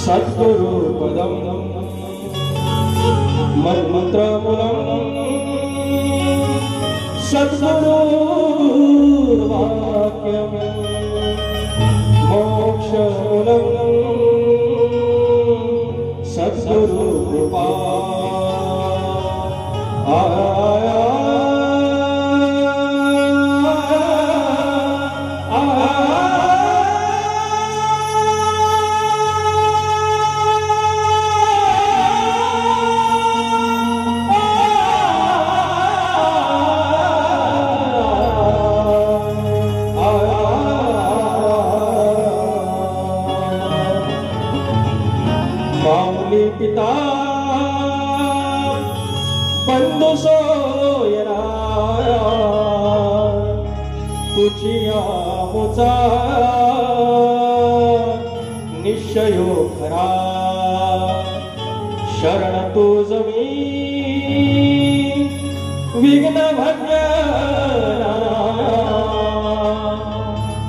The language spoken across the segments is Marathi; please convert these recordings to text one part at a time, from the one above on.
सद्गुरुपदं मन्त्रमूलं सद्गुरुर्वाक्यं मोक्षमूलं सद्गुरुकृपा पिता बंधु सोयरा तुझिया मुचा निश्चयो खरा शरण तुझमी विघ्न भंजना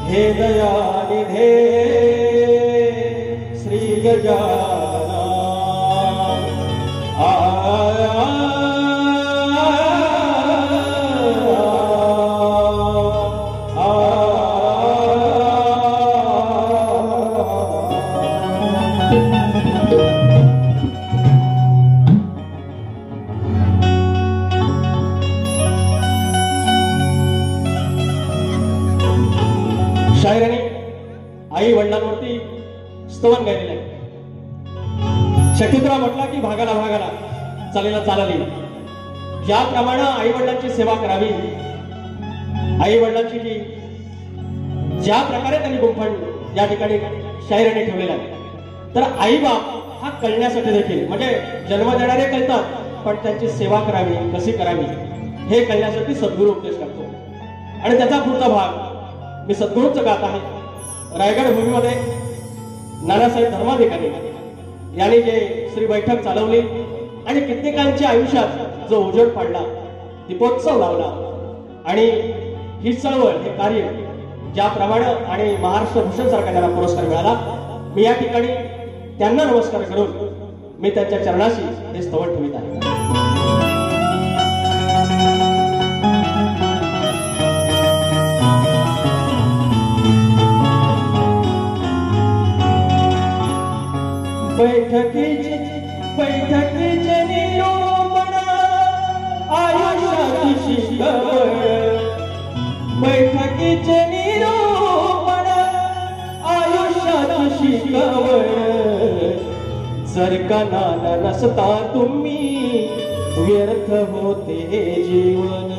हे दयानिधे श्री गजानन शायराने आई वडिलांवरती स्तवन गायलेलं आहे. शकुंतला म्हटला की भागाला भागाला चालेला चालली. ज्याप्रमाणे आई वडिलांची सेवा करावी, आई वडिलांची जी ज्या प्रकारे त्यांनी गुंफण या ठिकाणी शायराने ठेवलेला आहे, तर आई बाप हा कळण्यासाठी देखील, म्हणजे जन्म देणारे कळतात पण त्यांची सेवा करावी कशी करावी हे कळण्यासाठी सद्गुरू उपदेश करतो. आणि त्याचा पुढचा भाग मी सद्गुरूंचं गात आहे. रायगड भूमीमध्ये नानासाहेब धर्माधिकारी यांनी जे श्री बैठक चालवली आणि कित्येकांच्या आयुष्यात जो उजेड पाडला, दीपोत्सव लावला आणि ही चळवळ हे कार्य ज्याप्रमाणे आणि महाराष्ट्र भूषण सारखा त्यांना पुरस्कार मिळाला, मी या ठिकाणी त्यांना नमस्कार करून मी त्यांच्या चरणाशी हे स्तवन ठेवित आहे. बैठकीचे निरूपण आयुष्याची शिकवण, बैठकीचे निरूपण आयुष्याची शिकवण. जर का नाना नसता तुम्ही व्यर्थ होते जीवन,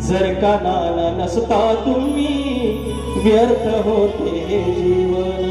जर का नाना नसता तुम्ही व्यर्थ होते जीवन.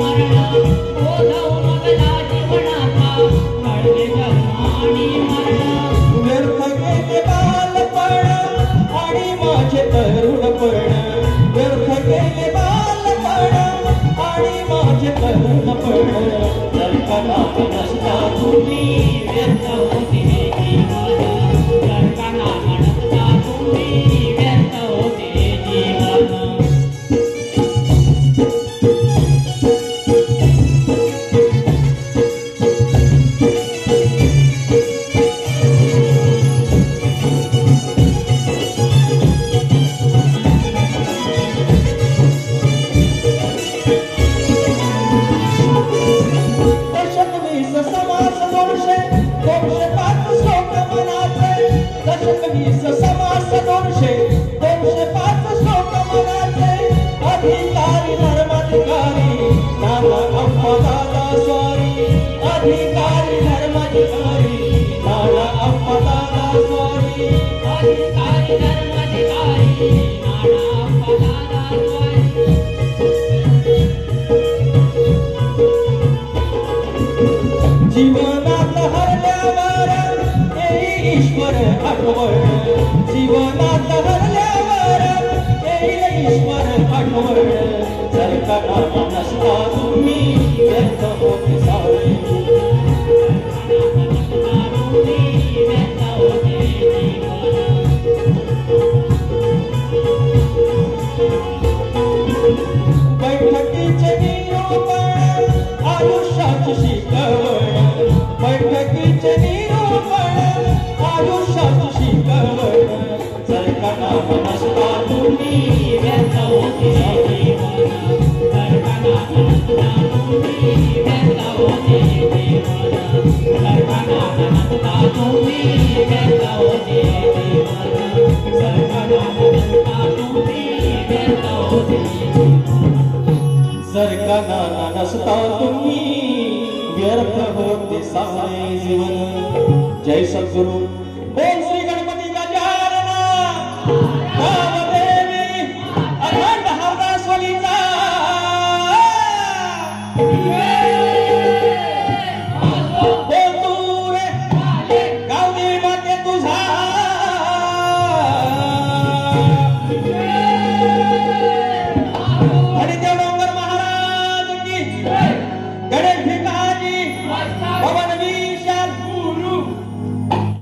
मरणाचा जर का नाना नसता तुम्ही व्यर्थ होते सारे जीवन. जय सद्गुरु